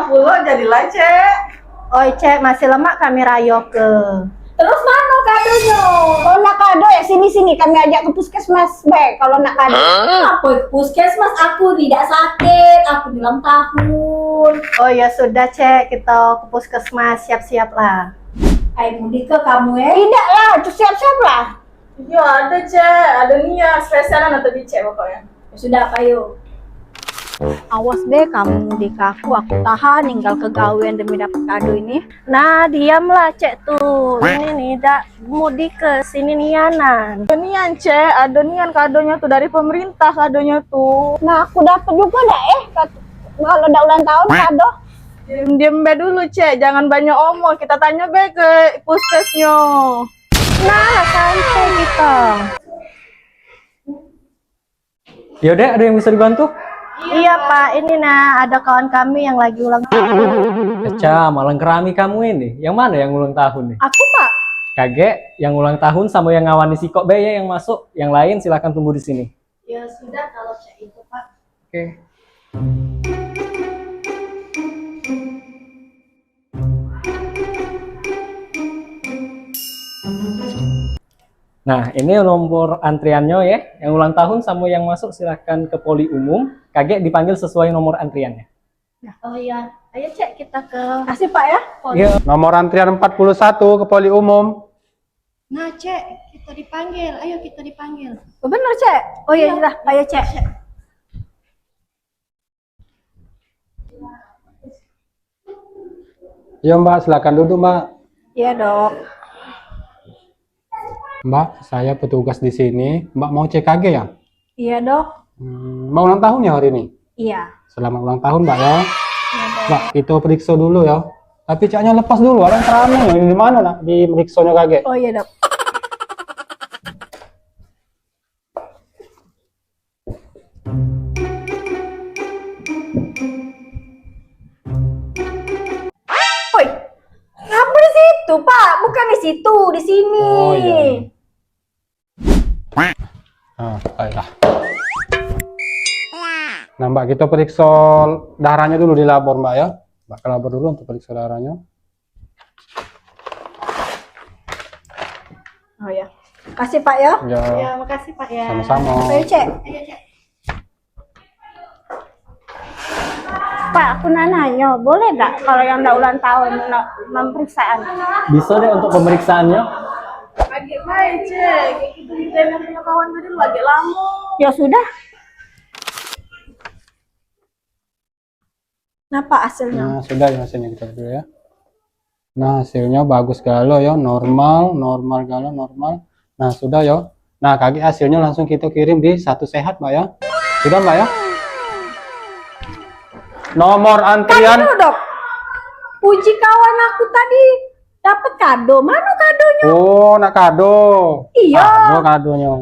10 jadilah Cek. Oi Cek, masih lemak kami rayo ke. Terus mana kadonya? Kalau nak kado ya sini kami ajak ke puskesmas be. Kalau nak kado. Apa puskesmas? Aku tidak sakit, aku ulang tahun. Oh ya sudah Cek, kita ke puskesmas, siap-siap lah. Ayo mudik ke kamu ya? Tidak lah, itu siap-siap lah. Iya ada Cek, ada niat spesialan atau di Cek pokoknya. Ya sudah, ayo. Awas be kamu di aku tahan ninggal kegawean demi dapat kado ini. Nah, diamlah Cek tuh. Ini nih, mudik ke sini nianan. Ada nian Cek, ada nian kadonya tuh dari pemerintah kadonya tuh. Nah aku dapat juga dah kalau udah ulang tahun kado. Diam be dulu Cek, jangan banyak omong. Kita tanya be ke puskesnya. Nah, santai kita. Yaudah, ada yang bisa dibantu? Iya Pak, ini nah ada kawan kami yang lagi ulang tahun. Eca, malang kerami kamu ini. Yang mana yang ulang tahun nih? Aku Pak. Kage, yang ulang tahun sama yang ngawani si kok Beye yang masuk. Yang lain silakan tunggu di sini. Ya sudah kalau Cek itu Pak. Oke. Nah, ini nomor antriannya ya. Yang ulang tahun sama yang masuk silakan ke poli umum. Kage dipanggil sesuai nomor antriannya. Oh iya, ayo Cek kita ke. Kasih Pak ya. Iya. Nomor antrian 41 ke poli umum. Nah Cek, kita dipanggil. Ayo kita dipanggil. Oh, bener Cek. Oh iya lah, ayo Cek. Ya Mbak, silakan duduk Mbak. Iya dok. Mbak, saya petugas di sini. Mbak mau cek KG ya? Iya dok. Mbak ulang tahun ya hari ini? Iya. Selamat ulang tahun Mbak ya. Mbak, kita periksa dulu ya. Tapi caknya lepas dulu, orang keramnya di mana nak? Di periksonya KG. Oh iya dok. Oi, ngapa di situ Pak? Bukan di situ, di sini. Oh iya. Nah, baiklah. Nah Mbak, kita periksa darahnya dulu di labor Mbak ya. Mbak ke labor dulu untuk periksa darahnya. Oh ya. Kasih Pak ya. Ya, Ya, makasih Pak ya. sama-sama. Ayo Cek. Pak, aku nanya, boleh nggak kalau yang udah ulang tahun pemeriksaan? Bisa deh untuk pemeriksaannya. Lagi baik Cek, kita kita punya kawan dulu lagi lama. Ya sudah. Kenapa hasilnya? Nah, sudah ya hasilnya kita dulu ya. Nah, hasilnya bagus galau ya, normal galau, normal. Nah, sudah ya. Nah, kaki hasilnya langsung kita kirim di Satu Sehat, Mbak ya. Sudah, Mbak ya. Nomor antrian. Dulu dok. Puji kawan aku tadi dapat kado. Mana kadonya? Oh, nak kado. Iya. Kadonya.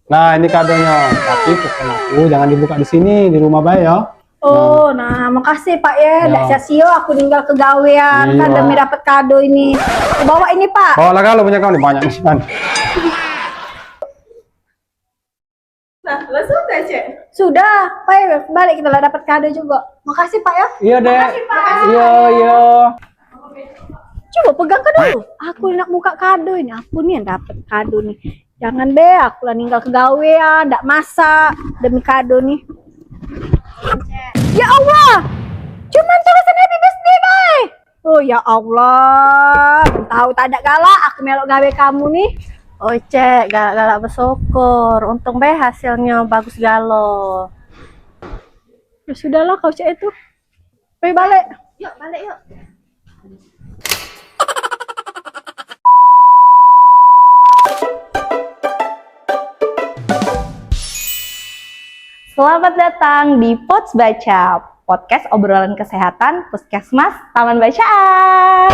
Nah, ini kadonya. Tapi pesan aku jangan dibuka di sini, di rumah Mbak ya. Oh, nah makasih Pak ya. Ya. Nggak sia-sia aku tinggal kegawean kan Iya. demi dapat kado ini. Aku bawa ini Pak. Bawa lah kalau punya kamu nih, banyak nih. Nah, langsung deh Cek. Sudah, Pak ya, balik kita lah dapat kado juga. Makasih Pak ya. Iya deh. Iya, iya. Coba pegang kado dulu. Aku nak buka kado ini. Aku nih yang dapat kado nih. Jangan deh, aku lah ninggal kegawean, ndak masak demi kado nih. Ya Allah, cuman tulisan happy birthday, Bay. Oh ya Allah, tahu tak ada galak, aku melok gawe kamu nih. Oh Cek, galak-galak bersyukur. Untung be hasilnya bagus galo. Ya sudahlah kau cek itu. Bay balik. Yuk, balik yuk. Selamat datang di Pods Baca, podcast obrolan kesehatan Puskesmas Taman Bacaan.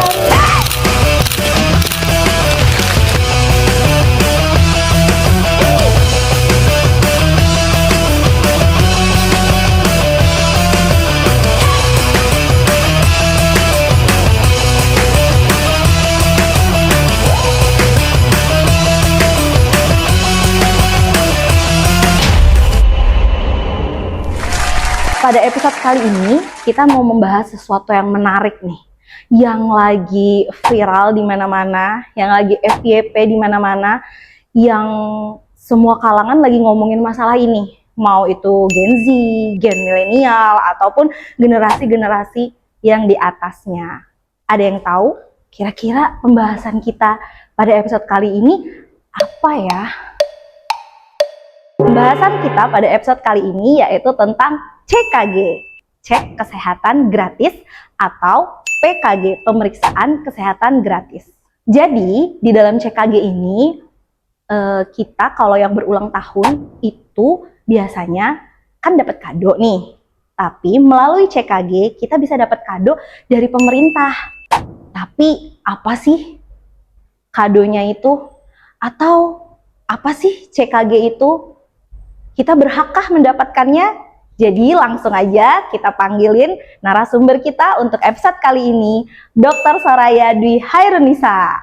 pada episode kali ini kita mau membahas sesuatu yang menarik nih, yang lagi viral di mana-mana, yang lagi FYP di mana-mana, yang semua kalangan lagi ngomongin masalah ini. Mau itu Gen Z, Gen milenial, ataupun generasi-generasi yang di atasnya. Ada yang tahu kira-kira pembahasan kita pada episode kali ini apa ya? Pembahasan kita pada episode kali ini yaitu tentang CKG, cek kesehatan gratis, atau PKG, pemeriksaan kesehatan gratis. Jadi di dalam CKG ini kita kalau yang berulang tahun itu biasanya kan dapat kado nih. Tapi melalui CKG kita bisa dapat kado dari pemerintah. Tapi apa sih kadonya itu? Atau apa sih CKG itu? Kita berhakkah mendapatkannya? Jadi langsung aja kita panggilin narasumber kita untuk episode kali ini, Dr. Soraya Dwi Hairunisa.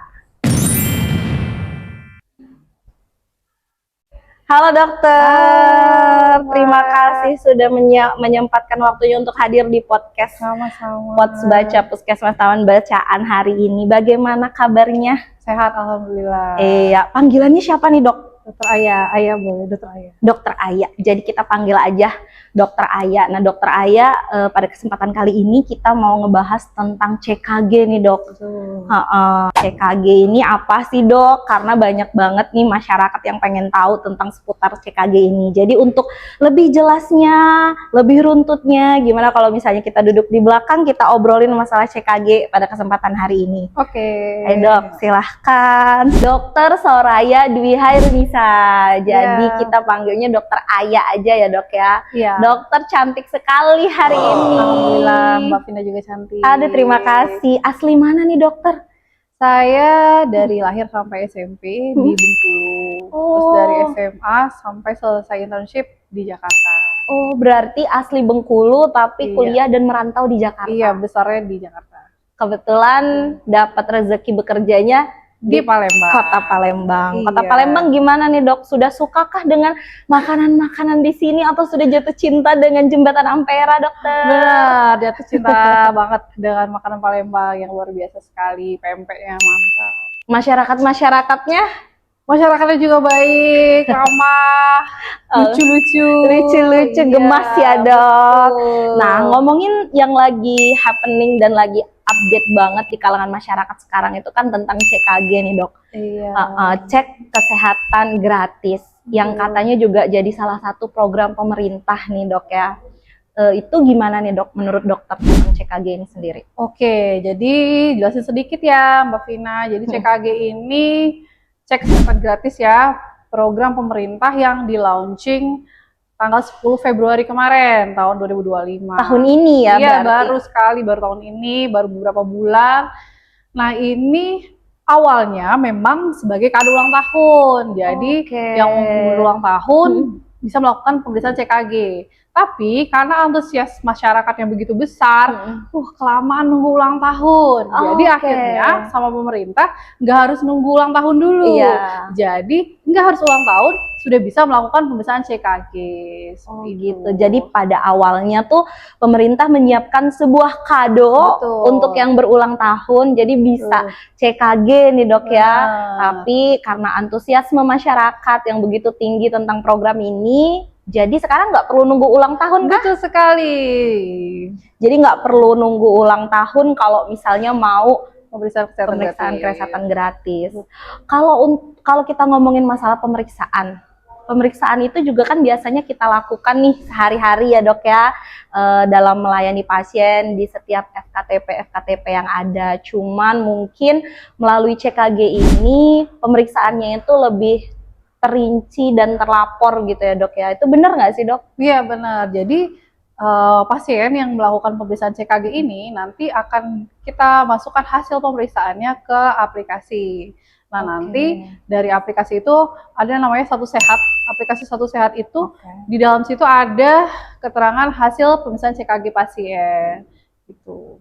Halo dokter, terima kasih sudah menyempatkan waktunya untuk hadir di podcast Sama-sama. Pots Baca Puskesmas Taman Bacaan hari ini. Bagaimana kabarnya? Sehat alhamdulillah. Iya, panggilannya siapa nih dok? Dokter Ayah boleh, Dokter Ayah. Dokter Aya. Jadi kita panggil aja Dokter Aya. Nah, Dokter Aya pada kesempatan kali ini kita mau ngebahas tentang CKG nih, Dok. CKG ini apa sih, Dok? Karena banyak banget nih masyarakat yang pengen tahu tentang seputar CKG ini. Jadi untuk lebih jelasnya, lebih runtutnya, gimana kalau misalnya kita duduk di belakang, kita obrolin masalah CKG pada kesempatan hari ini. Oke. Ayo dok, silahkan. Dokter Soraya Dwi Hairunisa. Jadi kita panggilnya Dokter Aya aja ya dok ya. Iya. Dokter cantik sekali hari ini. Alhamdulillah, Mbak Vina juga cantik. Aduh, terima kasih. Asli mana nih dokter? Saya dari lahir sampai SMP di Bengkulu. Terus dari SMA sampai selesai internship di Jakarta. Oh, berarti asli Bengkulu tapi Iya. kuliah dan merantau di Jakarta. Iya, besarnya di Jakarta. Kebetulan dapat rezeki bekerjanya Di Palembang. Kota Palembang. Kota Iya. Palembang gimana nih dok? Sudah sukakah dengan makanan-makanan di sini atau sudah jatuh cinta dengan jembatan Ampera dokter? Benar, dia tuh cinta banget dengan makanan Palembang yang luar biasa sekali. Pempeknya mantap. Masyarakat-masyarakatnya Masyarakatnya juga baik, ramah, lucu-lucu. lucu-lucu, Iya, gemas ya dok. betul. Nah ngomongin yang lagi happening dan lagi update banget di kalangan masyarakat sekarang itu kan tentang CKG nih dok. Iya. Cek kesehatan gratis yang katanya juga jadi salah satu program pemerintah nih dok ya. Itu gimana nih dok menurut dokter tentang CKG ini sendiri? Oke, jadi jelasin sedikit ya Mbak Vina. Jadi CKG ini cek kesehatan gratis ya, program pemerintah yang di-launching tanggal 10 Februari kemarin, tahun 2025. Tahun ini ya Iya, berarti? baru sekali, baru tahun ini, baru beberapa bulan. Nah, ini awalnya memang sebagai kado ulang tahun. Jadi, Oke. yang ulang tahun bisa melakukan pemeriksaan CKG. Tapi karena antusias masyarakat yang begitu besar, kelamaan nunggu ulang tahun. Jadi Oke. akhirnya sama pemerintah nggak harus nunggu ulang tahun dulu. Iya. Jadi nggak harus ulang tahun, sudah bisa melakukan pemeriksaan CKG. Oh Seperti gitu. itu. Jadi pada awalnya tuh pemerintah menyiapkan sebuah kado Betul. untuk yang berulang tahun. Jadi bisa CKG nih dok ya. Benar. Tapi karena antusiasme masyarakat yang begitu tinggi tentang program ini, jadi sekarang nggak perlu nunggu ulang tahun kan? Betul sekali. Jadi nggak perlu nunggu ulang tahun kalau misalnya mau Pemeriksaan kesehatan pemeriksaan gratis. kesehatan gratis. Kalau kita ngomongin masalah pemeriksaan itu juga kan biasanya kita lakukan nih sehari-hari ya dok ya, dalam melayani pasien di setiap FKTP yang ada. Cuman mungkin melalui CKG ini pemeriksaannya itu lebih terinci dan terlapor gitu ya dok ya. Itu benar nggak sih dok? Iya benar. Jadi pasien yang melakukan pemeriksaan CKG ini nanti akan kita masukkan hasil pemeriksaannya ke aplikasi. Nah nanti dari aplikasi itu ada yang namanya Satu Sehat. Aplikasi Satu Sehat itu di dalam situ ada keterangan hasil pemeriksaan CKG pasien. Gitu.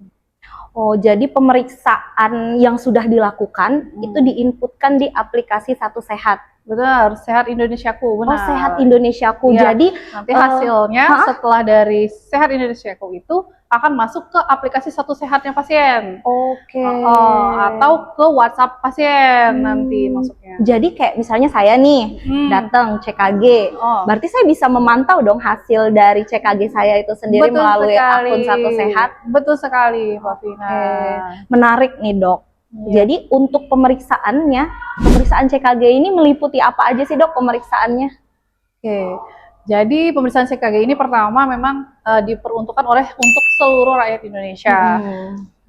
Oh, jadi pemeriksaan yang sudah dilakukan itu diinputkan di aplikasi Satu Sehat. Benar, Sehat Indonesiaku, Oh, benar. Sehat Indonesiaku. Iya. Jadi Nanti hasilnya hah? setelah dari Sehat Indonesiaku itu akan masuk ke aplikasi Satu Sehatnya pasien. oke. Atau ke WhatsApp pasien nanti masuknya. Jadi kayak misalnya saya nih datang CKG, Oh. berarti saya bisa memantau dong hasil dari CKG saya itu sendiri Betul melalui sekali. akun Satu Sehat. Betul sekali, Mbak Vina. Menarik nih dok. Iya. Jadi untuk pemeriksaan CKG ini meliputi apa aja sih dok pemeriksaannya? Oke. Jadi pemeriksaan CKG ini pertama memang diperuntukkan untuk seluruh rakyat Indonesia.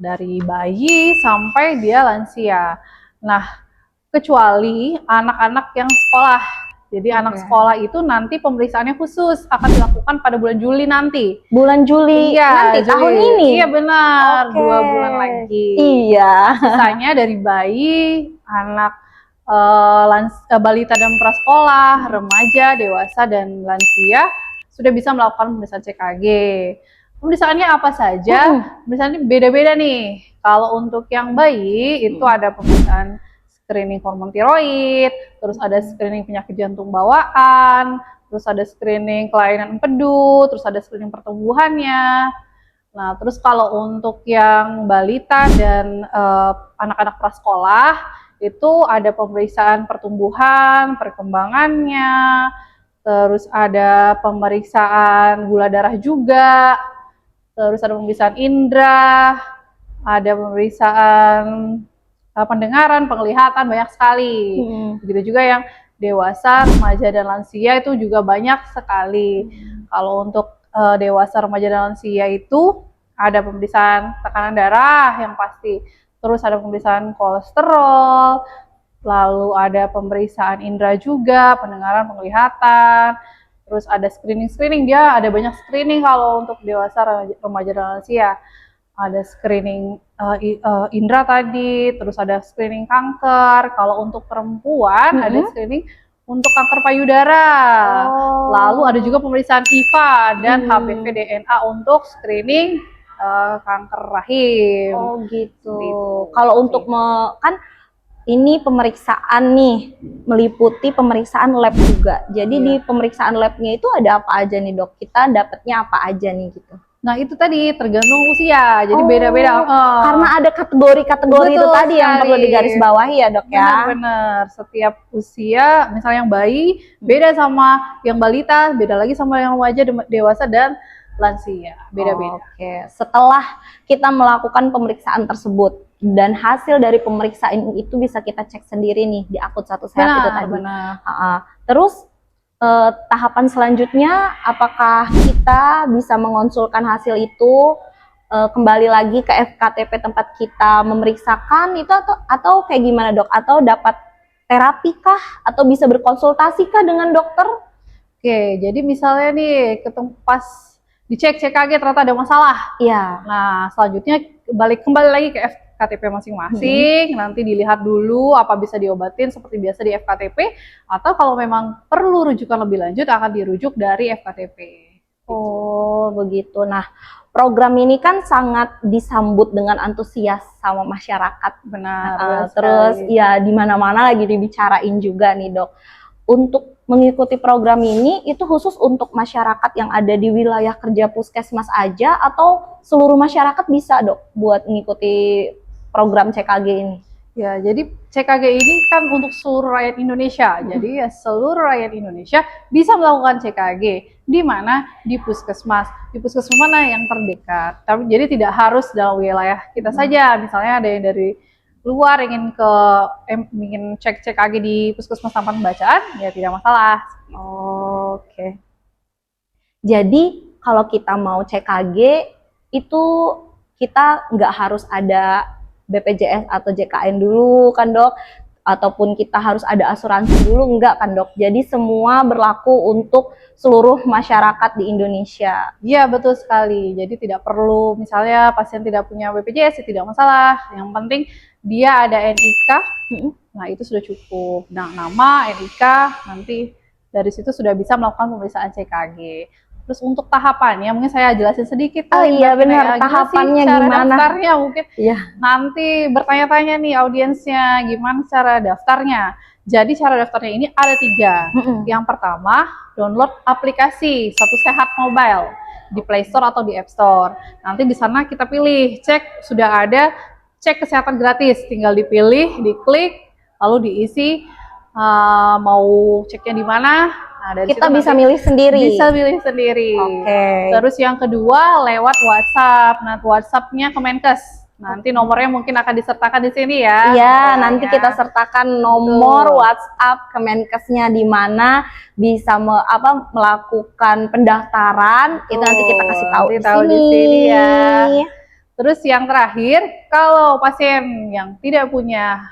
Dari bayi sampai dia lansia. Nah, kecuali anak-anak yang sekolah. Jadi anak sekolah itu nanti pemeriksaannya khusus akan dilakukan pada bulan Juli nanti. Bulan Juli nanti Juli. tahun ini? Iya benar, Oke. 2 bulan lagi. Iya. Sisanya dari bayi, anak balita dan prasekolah, remaja, dewasa, dan lansia sudah bisa melakukan pemeriksaan CKG. Pemeriksaannya apa saja? Pemeriksaannya beda-beda nih. Kalau untuk yang bayi itu ada pemeriksaan screening hormon tiroid, terus ada screening penyakit jantung bawaan, terus ada screening kelainan empedu, terus ada screening pertumbuhannya. Nah, terus kalau untuk yang balita dan anak-anak prasekolah itu ada pemeriksaan pertumbuhan, perkembangannya, terus ada pemeriksaan gula darah juga, terus ada pemeriksaan indera, ada pemeriksaan pendengaran, penglihatan, banyak sekali. Begitu juga yang dewasa, remaja, dan lansia itu juga banyak sekali. Kalau untuk dewasa, remaja, dan lansia itu ada pemeriksaan tekanan darah yang pasti, terus ada pemeriksaan kolesterol, lalu ada pemeriksaan indera juga, pendengaran, penglihatan, terus ada screening, dia ada banyak screening kalau untuk dewasa, remaja, dan lansia. Ada screening indera tadi, terus ada screening kanker. Kalau untuk perempuan ada screening untuk kanker payudara. Lalu ada juga pemeriksaan IVA dan HPV DNA untuk screening kanker rahim. Oh gitu. Kalau untuk kan ini pemeriksaan nih meliputi pemeriksaan lab juga. Jadi di pemeriksaan labnya itu ada apa aja nih dok? Kita dapatnya apa aja nih gitu? Nah itu tadi tergantung usia, jadi beda-beda. Karena ada kategori-kategori itu tadi yang perlu digarisbawahi ya dok ya. Benar-benar, setiap usia, misalnya yang bayi beda sama yang balita, beda lagi sama yang remaja, dewasa, dan lansia, beda-beda. Oke, setelah kita melakukan pemeriksaan tersebut dan hasil dari pemeriksaan itu bisa kita cek sendiri nih di akun Satu Sehat itu tadi. Benar. Terus tahapan selanjutnya, apakah kita bisa mengonsulkan hasil itu kembali lagi ke FKTP tempat kita memeriksakan itu atau kayak gimana dok? Atau dapat terapi kah? Atau bisa berkonsultasi kah dengan dokter? Oke, jadi misalnya nih ketemu pas dicek CKG ternyata ada masalah. Iya. Nah, selanjutnya kembali lagi ke FKTP masing-masing, nanti dilihat dulu apa bisa diobatin seperti biasa di FKTP, atau kalau memang perlu rujukan lebih lanjut akan dirujuk dari FKTP. Oh, begitu. Nah, program ini kan sangat disambut dengan antusias sama masyarakat. Benar. Terus ya di mana-mana lagi dibicarain juga nih, Dok. Untuk mengikuti program ini itu khusus untuk masyarakat yang ada di wilayah kerja puskesmas aja atau seluruh masyarakat bisa, Dok, buat mengikuti program CKG ini? Ya, jadi CKG ini kan untuk seluruh rakyat Indonesia. Jadi ya seluruh rakyat Indonesia bisa melakukan CKG di mana di puskesmas. Di puskesmas mana yang terdekat. Tapi jadi tidak harus dalam wilayah kita saja. Misalnya ada yang dari luar ingin cek CKG di puskesmas tanpa pembacaan, ya tidak masalah. Oke. Jadi kalau kita mau CKG itu kita nggak harus ada BPJS atau JKN dulu kan dok, ataupun kita harus ada asuransi dulu, enggak kan dok? Jadi semua berlaku untuk seluruh masyarakat di Indonesia. Iya betul sekali, jadi tidak perlu misalnya pasien tidak punya BPJS, ya tidak masalah, yang penting dia ada NIK, nah itu sudah cukup. Nah nama, NIK, nanti dari situ sudah bisa melakukan pemeriksaan CKG. Terus untuk tahapannya mungkin saya jelasin sedikit. Oh iya benar, tahapannya gimana? Daftarnya mungkin iya. Nanti bertanya-tanya nih audiensnya gimana cara daftarnya. Jadi cara daftarnya ini ada 3. Yang pertama, download aplikasi Satu Sehat Mobile di Play Store atau di App Store. Nanti di sana kita pilih, sudah ada cek kesehatan gratis. Tinggal dipilih, diklik, lalu diisi mau ceknya di mana. Nah, dari Kita situ bisa nanti milih sendiri. bisa pilih sendiri. Oke. Terus yang kedua lewat WhatsApp. Nah, WhatsApp-nya Kemenkes. Nanti nomornya mungkin akan disertakan di sini ya. Iya, nomornya. nanti kita sertakan nomor Betul. WhatsApp Kemenkesnya di mana bisa melakukan pendaftaran. Itu nanti kita kasih tahu Nanti tahu di sini ya. Terus yang terakhir, kalau pasien yang tidak punya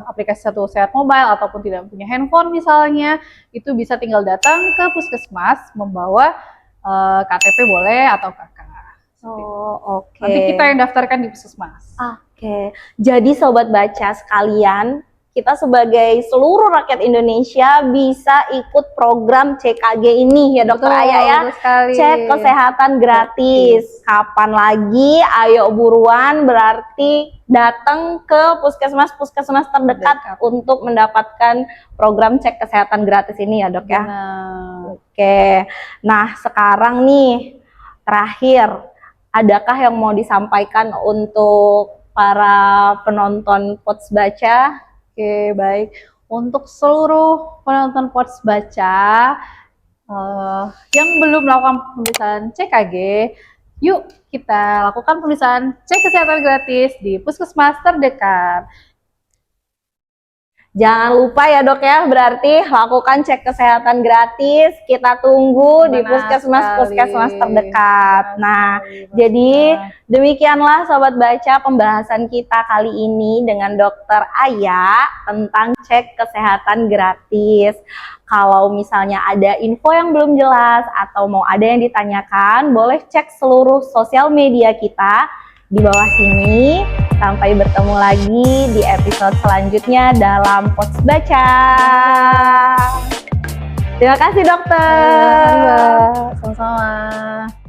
aplikasi Satu Sehat Mobile ataupun tidak punya handphone misalnya, itu bisa tinggal datang ke puskesmas membawa KTP boleh atau KK. Oh, oke. Nanti kita yang daftarkan di puskesmas. Oke. Jadi sobat baca sekalian, kita sebagai seluruh rakyat Indonesia bisa ikut program CKG ini ya Dokter Betul, Aya ya. betul sekali. Cek kesehatan gratis. Kapan lagi? Ayo buruan, berarti datang ke puskesmas terdekat untuk mendapatkan program cek kesehatan gratis ini ya Dok ya. Benar. Oke. Nah, sekarang nih terakhir, adakah yang mau disampaikan untuk para penonton Pots Baca? Oke, baik. Untuk seluruh penonton Pots Baca yang belum melakukan pemeriksaan CKG, yuk kita lakukan pemeriksaan cek kesehatan gratis di puskesmas terdekat. Jangan lupa ya Dok ya, berarti lakukan cek kesehatan gratis. Kita tunggu di Benar puskesmas sekali. terdekat. Nah, Benar jadi sekali. demikianlah Sobat Baca pembahasan kita kali ini dengan Dokter Aya tentang cek kesehatan gratis. Kalau misalnya ada info yang belum jelas atau mau ada yang ditanyakan, boleh cek seluruh sosial media kita di bawah sini. Sampai bertemu lagi di episode selanjutnya dalam Pots Baca. Terima kasih dokter. Sama-sama.